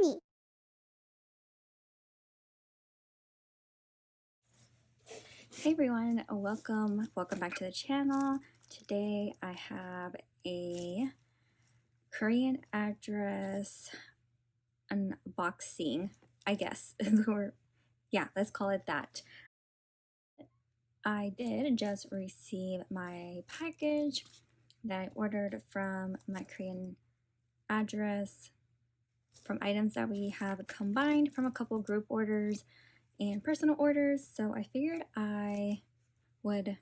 Uni. Hey everyone, welcome back to the channel. Today I have a Korean address unboxing, I guess. Or yeah, let's call it that. I did just receive my package that I ordered from my Korean address from items that we have combined from a couple group orders and personal orders. So I figured I would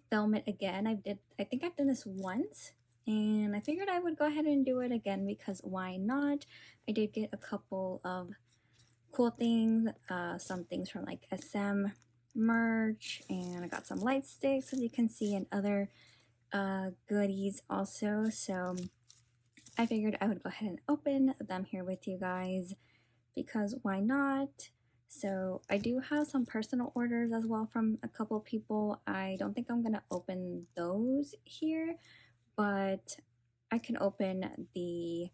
film it again. I think I've done this once, and I figured I would go ahead and do it again because why not? I did get a couple of cool things, some things from like SM merch, and I got some light sticks as you can see, and other goodies also. So I figured I would go ahead and open them here with you guys because why not? So I do have some personal orders as well from a couple people. I don't think I'm gonna open those here, but I can open the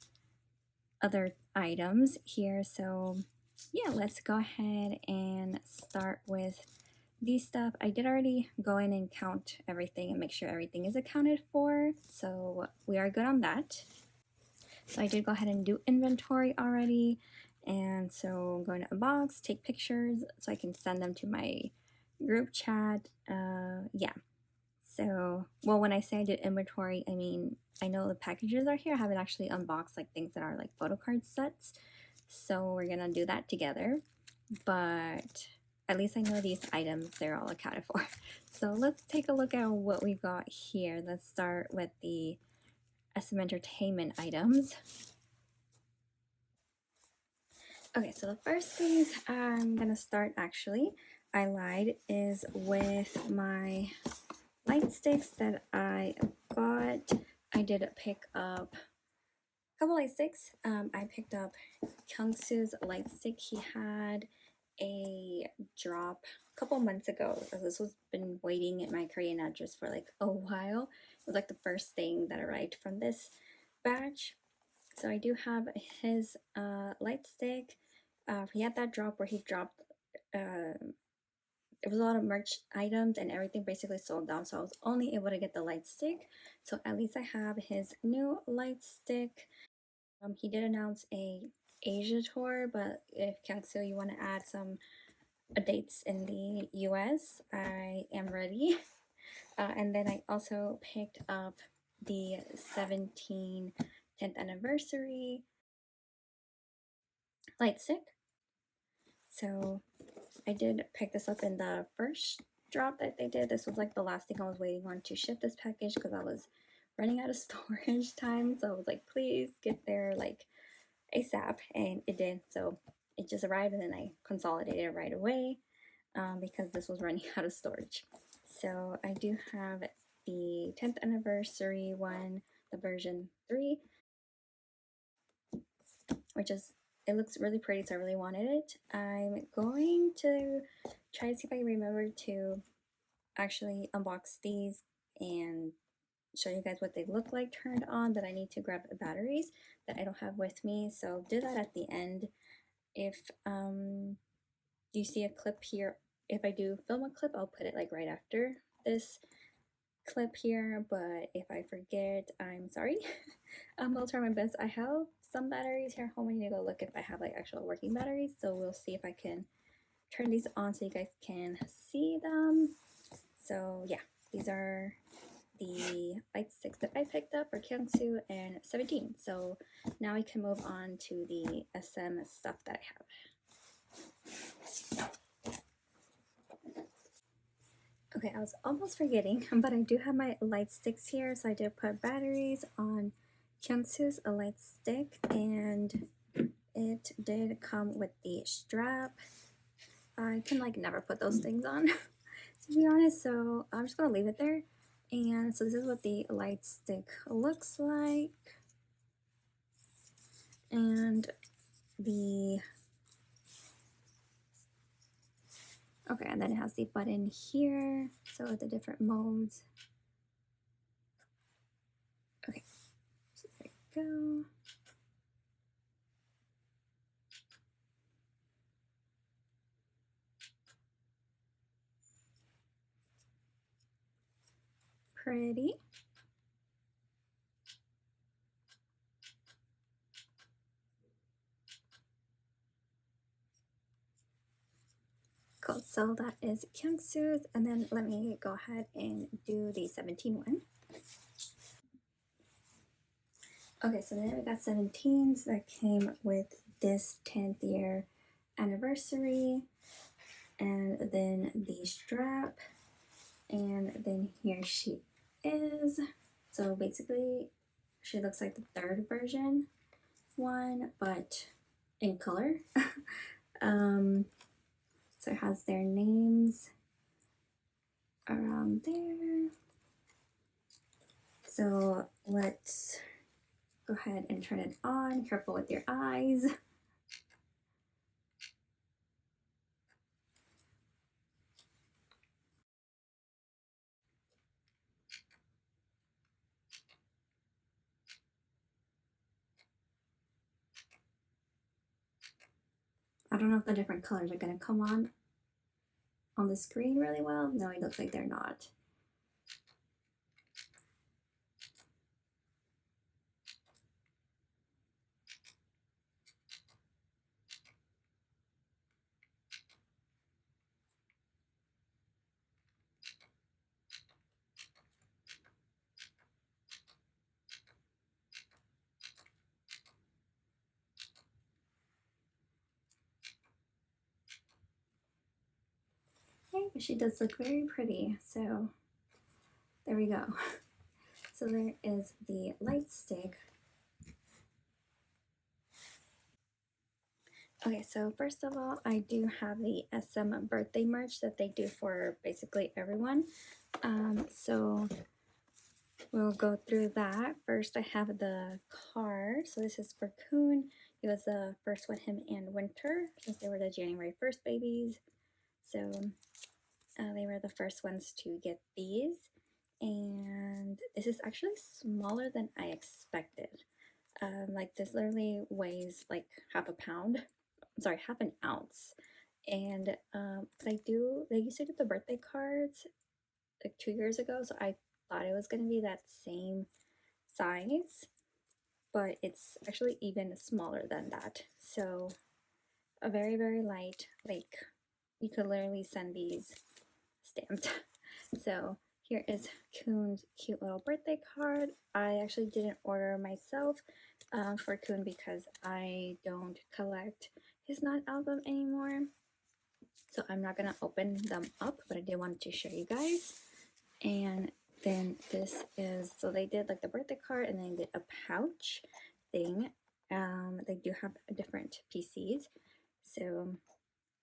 other items here. So yeah, let's go ahead and start with these stuff. I did already go in and count everything and make sure everything is accounted for, so we are good on that. So I did go ahead and do inventory already, and so I'm going to unbox, take pictures so I can send them to my group chat. Yeah, so well, when I say I did inventory, I mean I know the packages are here. I haven't actually unboxed like things that are like photo card sets, so we're gonna do that together. But at least I know these items, they're all accounted for. So let's take a look at what we got here. Let's start with the SM Entertainment items. Okay, so the first things I'm gonna start, actually, I lied, is with my light sticks that I got. I did pick up a couple light sticks. I picked up Kyungsoo's light stick. He had a drop a couple months ago. This was been waiting at my Korean address for like a while. It was like the first thing that arrived from this batch. So I do have his light stick. He had that drop where he dropped, it was a lot of merch items and everything basically sold down, so I was only able to get the light stick. So at least I have his new light stick. He did announce a Asia tour, but if Kyungsoo, you want to add some dates in the US, I am ready. And then I also picked up the 10th anniversary light stick. So I did pick this up in the first drop that they did. This was like the last thing I was waiting on to ship this package because I was running out of storage time. So I was like, please get there like ASAP, and it did. So it just arrived, and then I consolidated it right away because this was running out of storage. So I do have the 10th anniversary one, the version 3, which is, it looks really pretty, so I really wanted it. I'm going to try to see if I can remember to actually unbox these and show you guys what they look like turned on, but I need to grab batteries that I don't have with me, so do that at the end. If you see a clip here, if I do film a clip, I'll put it like right after this clip here, but if I forget, I'm sorry. I'll try my best. I have some batteries here at home. I need to go look if I have like actual working batteries, so we'll see if I can turn these on so you guys can see them. So yeah, these are the light sticks that I picked up for Kyungsoo and 17. So now we can move on to the SM stuff that I have. Okay, I was almost forgetting, but I do have my light sticks here. So I did put batteries on Kyungsoo's light stick, and it did come with the strap. I can like never put those things on, to be honest, so I'm just gonna leave it there. And so this is what the light stick looks like. And the, okay, and then it has the button here, so the different modes. Okay, so there we go. pretty. Cool, so that is Kyungsoo's, and then let me go ahead and do the 17 one. Okay, so then we got 17s that came with this 10th year anniversary, and then the strap, and then here she is. So basically, she looks like the third version one, but in color. So it has their names around there. So let's go ahead and turn it on. Careful with your eyes. I don't know if the different colors are gonna come on the screen really well. No, it looks like they're not. Okay, but she does look very pretty. So there we go. So there is the light stick. Okay, so first of all, I do have the SM birthday merch that they do for basically everyone. So we'll go through that. First, I have the card. So this is for Kun. It was the first one, him and Winter, since they were the January 1st babies. So they were the first ones to get these. And this is actually smaller than I expected. Like this literally weighs like half a pound. Sorry, half an ounce. And they used to do the birthday cards like 2 years ago, so I thought it was gonna be that same size, but it's actually even smaller than that. So a very, very light, like you could literally send these stamped. So here is Kun's cute little birthday card. I actually didn't order myself for Kun because I don't collect his not album anymore. So I'm not gonna open them up, but I did want to show you guys. And then this is, so they did like the birthday card and then they did a pouch thing. They do have different PCs. So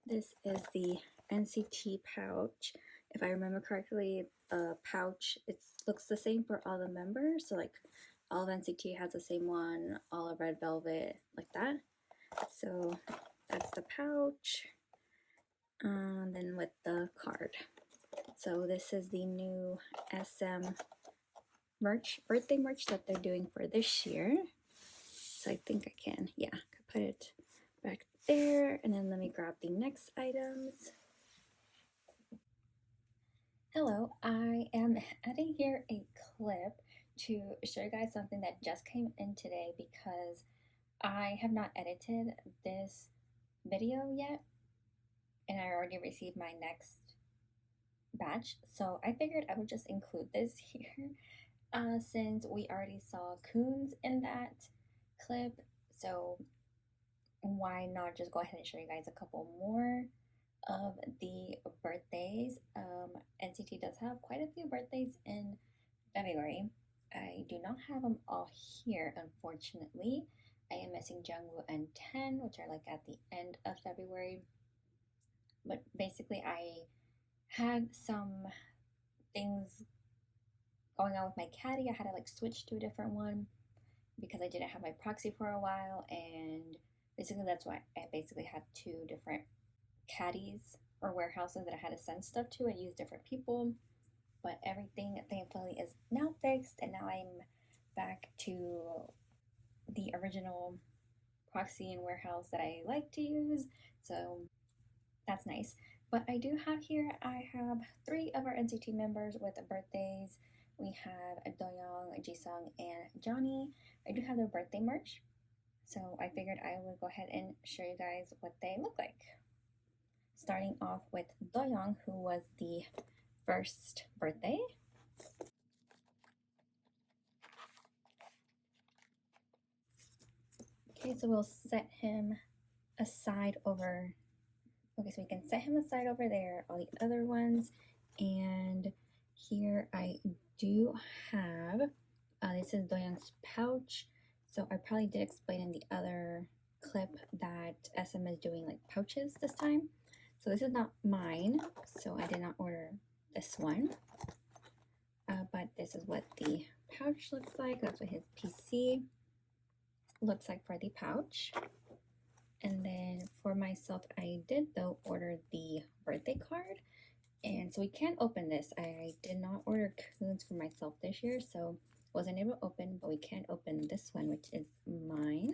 this is the NCT pouch. If I remember correctly, the pouch, it looks the same for all the members. So like all of NCT has the same one, all of Red Velvet, like that. So that's the pouch. And then with the card. So this is the new SM merch, birthday merch that they're doing for this year. So I think I can, yeah, could put it back there. And then let me grab the next items. Hello, I am adding here a clip to show you guys something that just came in today because I have not edited this video yet and I already received my next batch. So I figured I would just include this here since we already saw Coons in that clip. So why not just go ahead and show you guys a couple more of the birthdays. NCT does have quite a few birthdays in February. I do not have them all here, unfortunately. I am missing Jungwoo and 10, which are like at the end of February. But basically, I had some things going on with my caddy. I had to like switch to a different one because I didn't have my proxy for a while, and basically that's why I basically had two different caddies or warehouses that I had to send stuff to and use different people. But everything thankfully is now fixed, and now I'm back to the original proxy and warehouse that I like to use. So that's nice. But I do have here, I have 3 of our NCT members with birthdays we have Doyoung, Jisung, and Johnny. I do have their birthday merch, so I figured I would go ahead and show you guys what they look like. Starting off with Doyoung, who was the first birthday. Okay, so we'll set him aside over. Okay, so we can set him aside over there, all the other ones. And here I do have, this is Doyoung's pouch. So I probably did explain in the other clip that SM is doing like pouches this time. So this is not mine, so I did not order this one. But this is what the pouch looks like. That's what his PC looks like for the pouch. And then for myself, I did though order the birthday card. And so we can't open this. I did not order coons for myself this year, so wasn't able to open, but we can open this one, which is mine.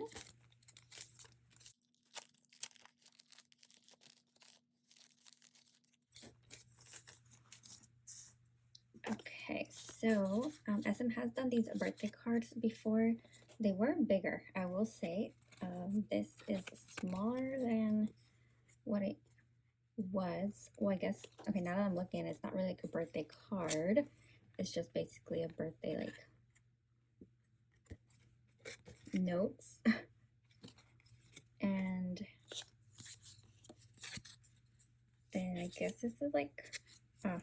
Okay, so SM has done these birthday cards before. They were bigger, I will say. This is smaller than what it was. Well, I guess, okay, now that I'm looking, it's not really like a birthday card. It's just basically a birthday, like, notes. And then I guess this is like, oh,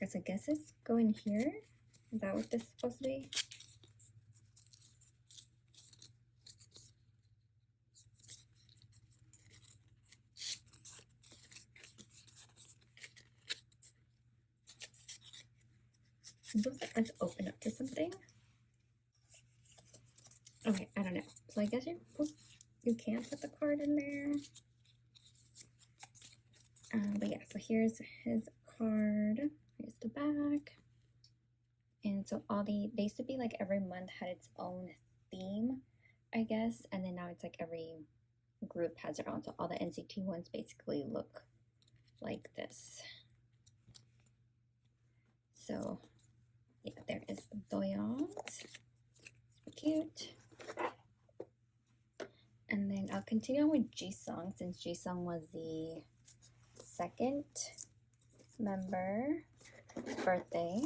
I guess it's going here. Is that what this is supposed to be? It looks like let's open up to something. Okay, I don't know. So I guess you can put the card in there. But yeah, so here's his card. Here's the back. And so they used to be like every month had its own theme, I guess. And then now it's like every group has their own. So all the NCT ones basically look like this. So yeah, there is Doyoung. Super cute. And then I'll continue on with Jisung, since Jisung was the second member birthday.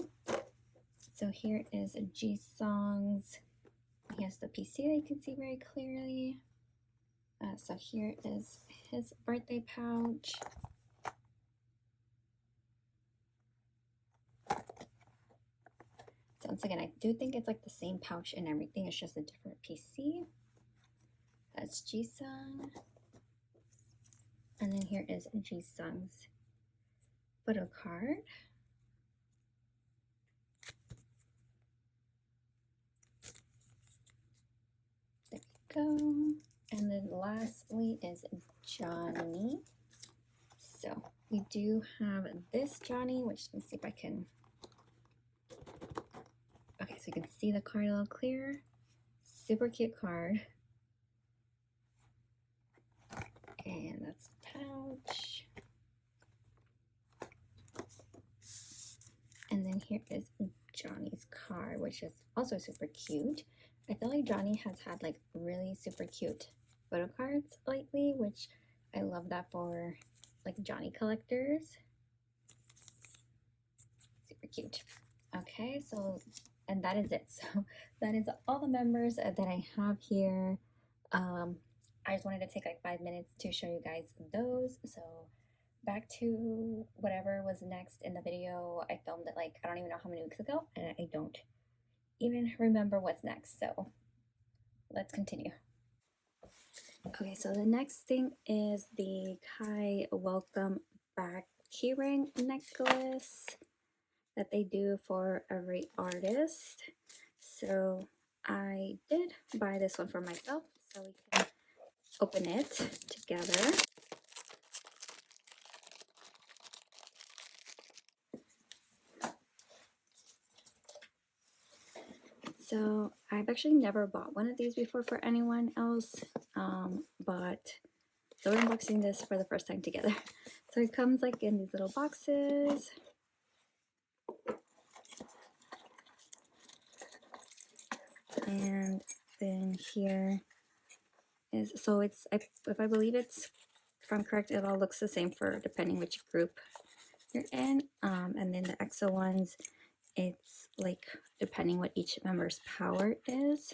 So here is Jisung's. He has the PC that you can see very clearly. So here is his birthday pouch. So once again, I do think it's like the same pouch and everything. It's just a different PC. That's Jisung. And then here is Jisung's photo card. There we go. And then lastly is Johnny. So we do have this Johnny, which let me see if I can. Okay, so you can see the card a little clearer. Super cute card. And that's the pouch. And then here is Johnny's card, which is also super cute. I feel like Johnny has had like really super cute photo cards lately, which I love that for like Johnny collectors. Super cute. Okay, so, and that is it. So that is all the members that I have here. I just wanted to take like 5 minutes to show you guys those. So back to whatever was next in the video. I filmed it like, I don't even know how many weeks ago, and I don't even remember what's next. So let's continue. Okay, so the next thing is the Kai Welcome Back keyring necklace that they do for every artist. So I did buy this one for myself, so we can open it together. So I've actually never bought one of these before for anyone else, but so we're unboxing this for the first time together. So it comes like in these little boxes. And then here is, so it's, if I believe it's, if I'm correct, it all looks the same for depending which group you're in. And then the EXO ones, it's like depending what each member's power is.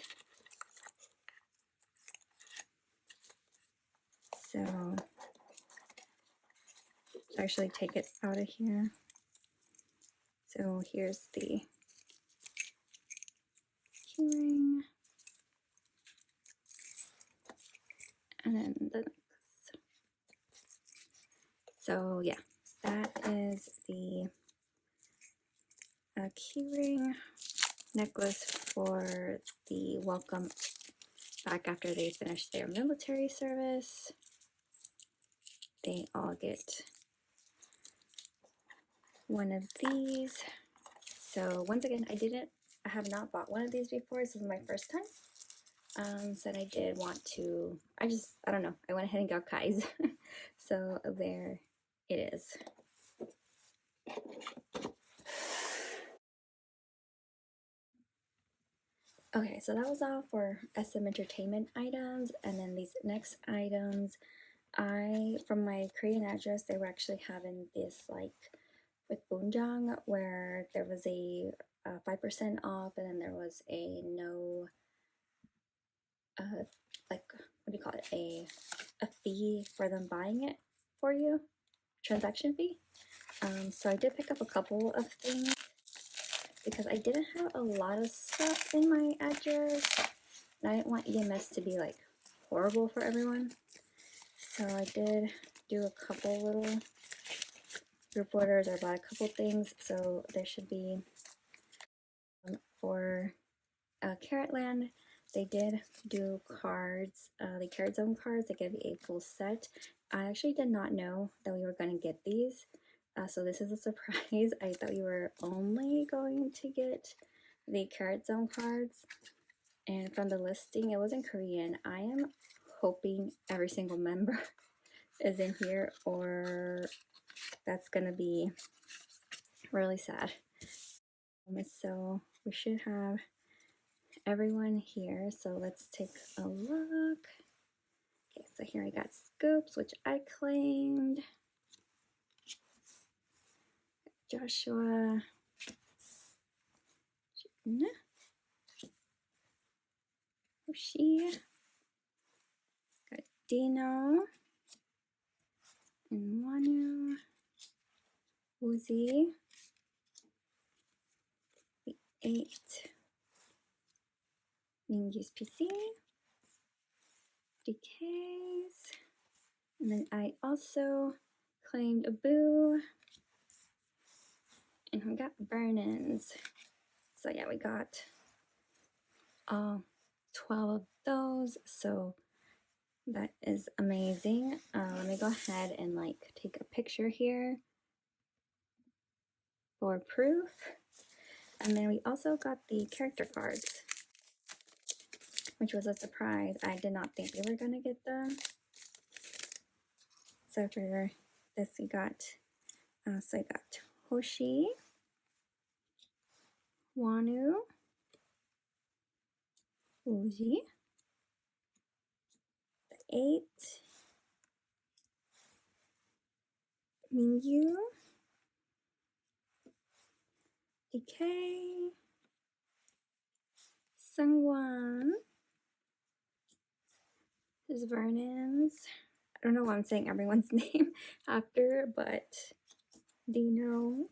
So actually take it out of here. So here's the keyring, and then the, so yeah, that is the keyring necklace for the welcome back after they finish their military service. They all get one of these. So once again, I have not bought one of these before. This is my first time. So I did want to, I don't know, I went ahead and got Kai's. So there it is. Okay, so that was all for SM Entertainment items, and then these next items, from my Korean address, they were actually having this like with Bunjang, where there was a 5% off, and then there was a no, like, what do you call it, a fee for them buying it for you, transaction fee. So I did pick up a couple of things because I didn't have a lot of stuff in my address, and I didn't want EMS to be like horrible for everyone. So I did do a couple little group orders, or bought a couple things. So there should be for Caratland, they did do cards, the Carat Zone cards. They gave you a full set. I actually did not know that we were going to get these. So this is a surprise. I thought we were only going to get the Carat Zone cards. And from the listing, it was in Korean. I am hoping every single member is in here, or that's going to be really sad. So we should have everyone here. So let's take a look. Okay, so here I got Scoops, which I claimed. Joshua. Hoshi. Got Dino. And Wanu. Uzi. The 8. Mingyu's PC. DKs. And then I also claimed Abu. And we got Vernon's. So yeah, we got 12 of those. So that is amazing. Let me go ahead and like take a picture here for proof. And then we also got the character cards, which was a surprise. I did not think we were gonna get them. So for this, we got, so I got Hoshi, Wanu, Uji, the 8, Mingyu, DK, Sungwon. This is Vernon's. I don't know why I'm saying everyone's name after, but Dino.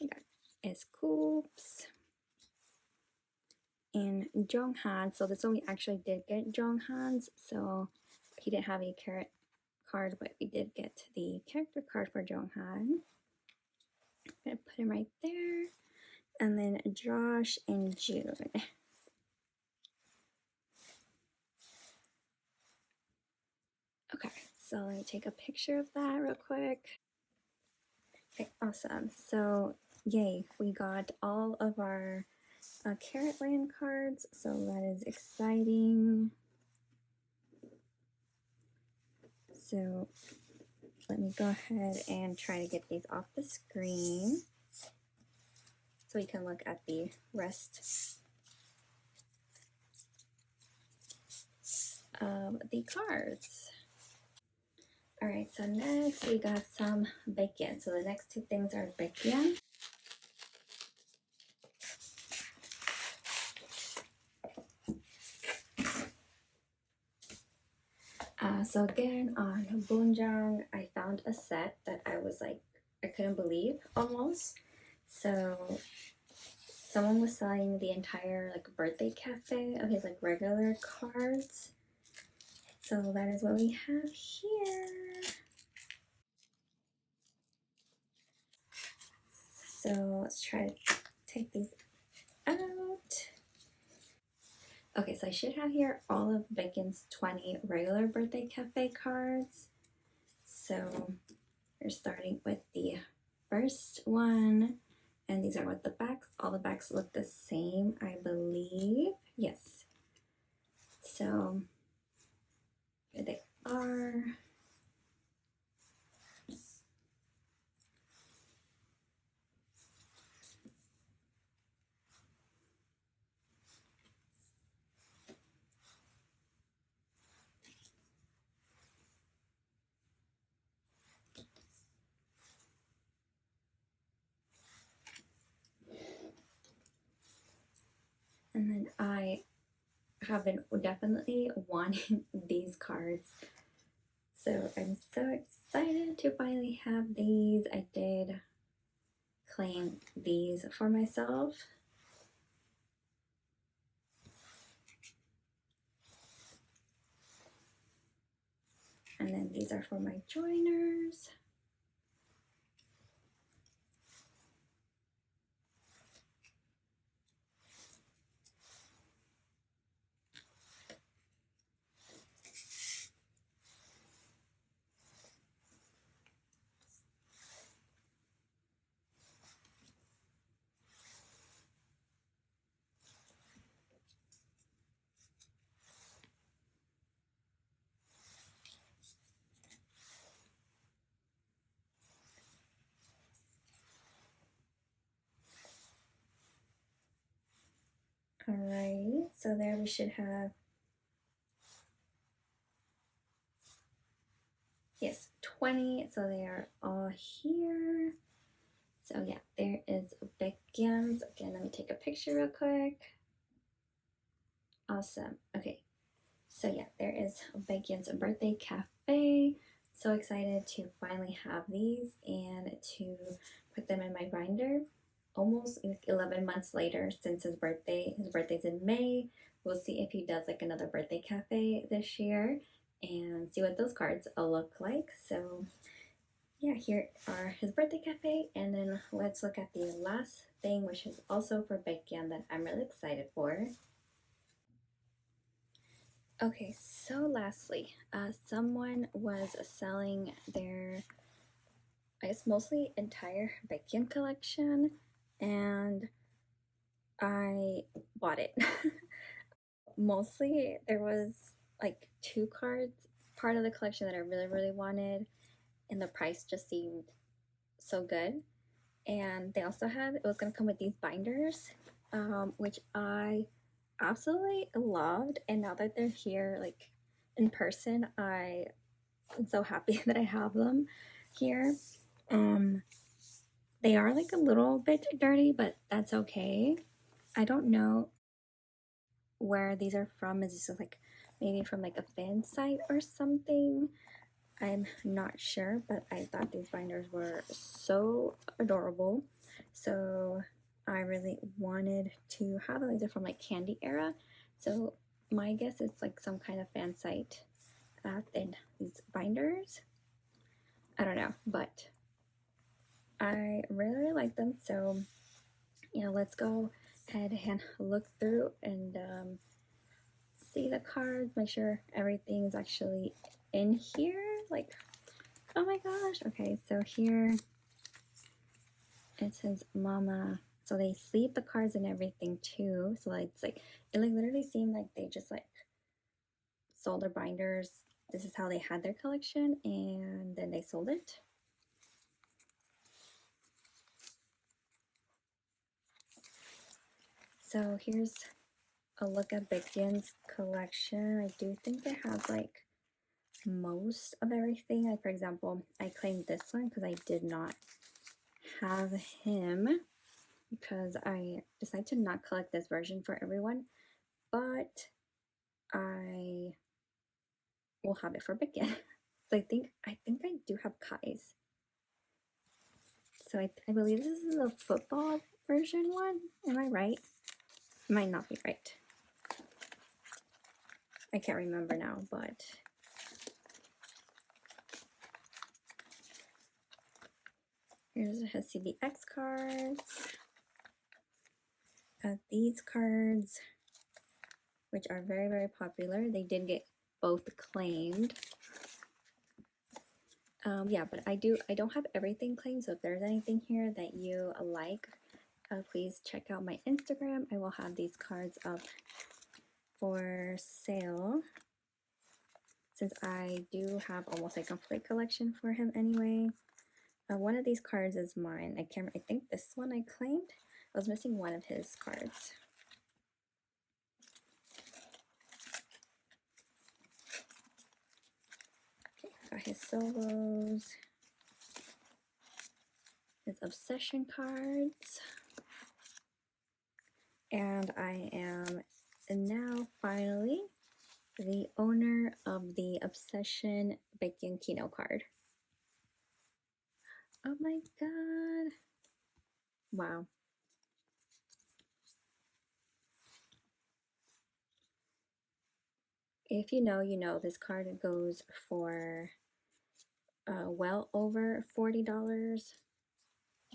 We got Scoops. And Jonghan. So this one we actually did get Jonghan's. So he didn't have a carrot card, but we did get the character card for Jonghan. I'm gonna put him right there. And then Josh and June. Okay, so let me take a picture of that real quick. Okay, awesome. So yay, we got all of our Caratland cards, so that is exciting. So let me go ahead and try to get these off the screen so we can look at the rest of the cards. Alright, so next we got some baekhyun. So the next two things are baekhyun. So again, on Boonjang, I found a set that I was like, I couldn't believe almost. So someone was selling the entire like birthday cafe of his like regular cards. So that is what we have here. So let's try to take these out. Okay, so I should have here all of Baekhyun's 20 regular birthday cafe cards. So we're starting with the first one. And these are what the backs, all the backs look the same, I believe. Yes. So here they are. And then I have been definitely wanting these cards. So I'm so excited to finally have these. I did claim these for myself. And then these are for my joiners. Alright, so there we should have, yes, 20. So they are all here. So yeah, there is Baekhyun's. Again, let me take a picture real quick. Awesome. Okay, so yeah, there is Baekhyun's birthday cafe. So excited to finally have these and to put them in my binder. Almost 11 months later since his birthday. His birthday's in May. We'll see if he does like another birthday cafe this year and see what those cards will look like. So yeah, here are his birthday cafe, and then let's look at the last thing, which is also for Baekhyun that I'm really excited for. Okay, so lastly, someone was selling their, I guess, mostly entire Baekhyun collection, and I bought it. Mostly, there was like two cards, part of the collection that I really wanted, and the price just seemed so good. And they also had, it was going to come with these binders, which I absolutely loved. And now that they're here like in person, I am so happy that I have them here. They are like a little bit dirty, but that's okay. I don't know where these are from. Is this like maybe from like a fan site or something? I'm not sure, but I thought these binders were so adorable. So I really wanted to have them. These are from like Candy Era. So my guess is like some kind of fan site in these binders. I don't know, but I really like them. So yeah, let's go ahead and look through and see the cards, make sure everything is actually in here. Like, oh my gosh. Okay, so here it says mama. So they sleeve the cards and everything too. So it's like, it like literally seemed like they just like sold their binders. This is how they had their collection and then they sold it. So here's a look at baekhyun's collection. I do think they have like most of everything. Like for example, I claimed this one because I did not have him because I decided to not collect this version for everyone, but I will have it for Baekhyun. So I think I do have Kai's. So I believe this is the football version one. Am I right? Might not be right. I can't remember now, but here's his CBX cards. These cards, which are very, very popular. They did get both claimed. Yeah, but I don't have everything claimed, so if there's anything here that you like, please check out my Instagram. I will have these cards up for sale since I do have almost a complete collection for him anyway. One of these cards is mine. I think this one I claimed. I was missing one of his cards. Okay, got his solos, his obsession cards, and I am now finally the owner of the Obsession Baekhyun Kino card. Oh my god. Wow. If you know, you know. This card goes for well over $40,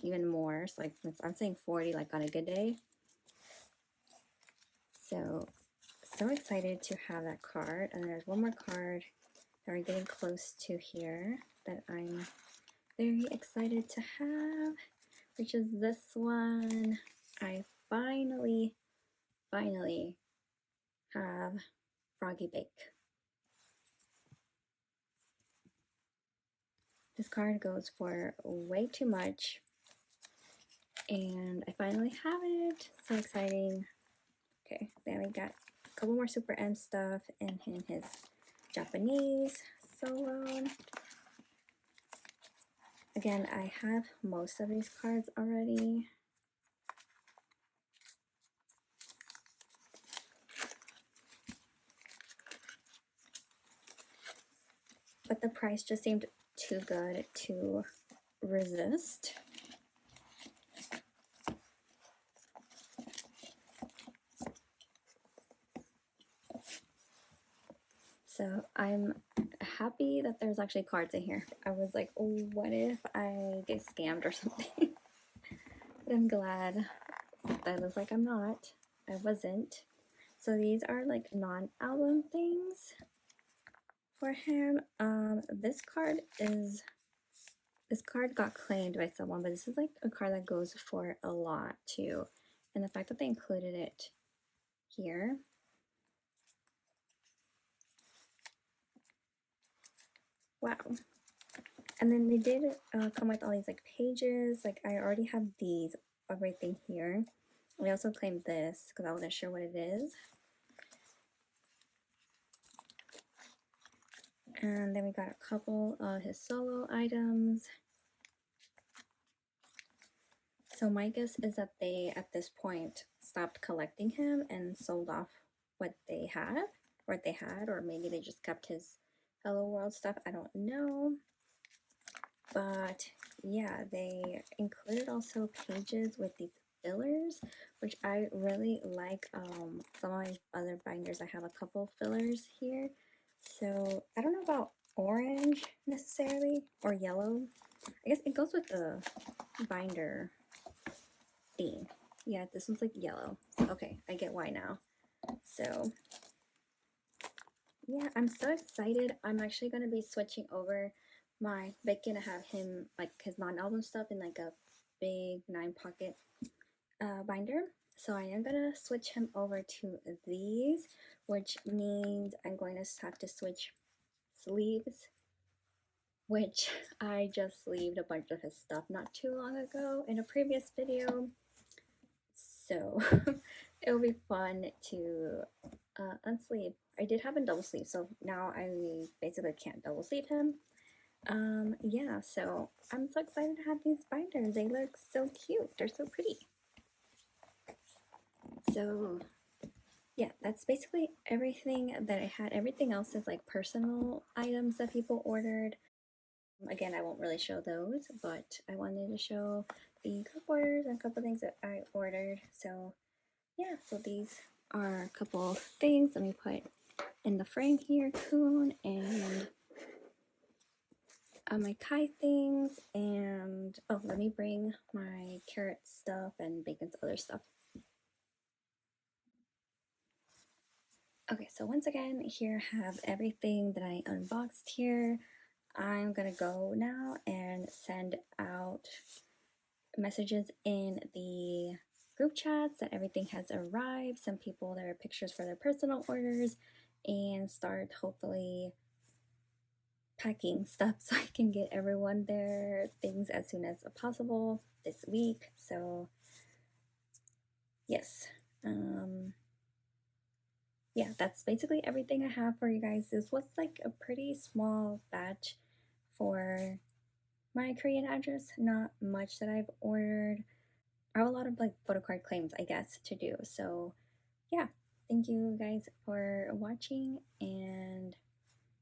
even more. So like I'm saying 40 like on a good day. So excited to have that card. And there's one more card that we're getting close to here that I'm very excited to have, which is this one. I finally have Froggy Bake. This card goes for way too much, and I finally have it. So exciting. Okay, then we got a couple more Super M stuff and his Japanese solo. Again, I have most of these cards already. But the price just seemed too good to resist. So I'm happy that there's actually cards in here. I was like, oh, what if I get scammed or something? But I'm glad that looks like I'm not. I wasn't. So these are like non-album things for him. This card got claimed by someone, but this is like a card that goes for a lot too. And the fact that they included it here. Wow. And then they did come with all these like pages. Like I already have these everything here. We also claimed this because I wasn't sure what it is. And then we got a couple of his solo items. So my guess is that they, at this point, stopped collecting him and sold off what they had, or maybe they just kept his Hello World stuff. I don't know. But yeah, they included also pages with these fillers, which I really like. Some of my other binders, I have a couple fillers here. So I don't know about orange necessarily, or yellow. I guess it goes with the binder theme. Yeah, this one's like yellow. Okay, I get why now. So yeah, I'm so excited. I'm actually going to be switching over my Baekhyun to have him, like his non-album stuff, in like a big 9-pocket binder. So I am going to switch him over to these, which means I'm going to have to switch sleeves, which I just sleeved a bunch of his stuff not too long ago in a previous video. So It'll be fun to unsleeve. I did have a double sleeve, so now I basically can't double sleeve him. Yeah, so I'm so excited to have these binders. They look so cute. They're so pretty. So yeah, that's basically everything that I had. Everything else is like personal items that people ordered. Again, I won't really show those, but I wanted to show the cup orders and a couple things that I ordered. So yeah, so these are a couple of things. Let me put in the frame here, coon and my Kai things, and oh, let me bring my carrot stuff and bacon's other stuff. Okay, so once again, here I have everything that I unboxed here. I'm gonna go now and send out messages in the group chats that everything has arrived, send people their pictures for their personal orders, and start hopefully packing stuff so I can get everyone their things as soon as possible this week. So yes, yeah, that's basically everything I have for you guys. This was like a pretty small batch for my Korean address, not much that I've ordered. I have a lot of like photocard claims, I guess, to do. So yeah, thank you guys for watching, and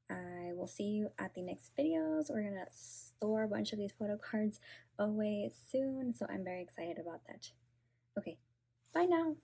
I will see you at the next videos. We're gonna store a bunch of these photo cards away soon, so I'm very excited about that. Okay, bye now.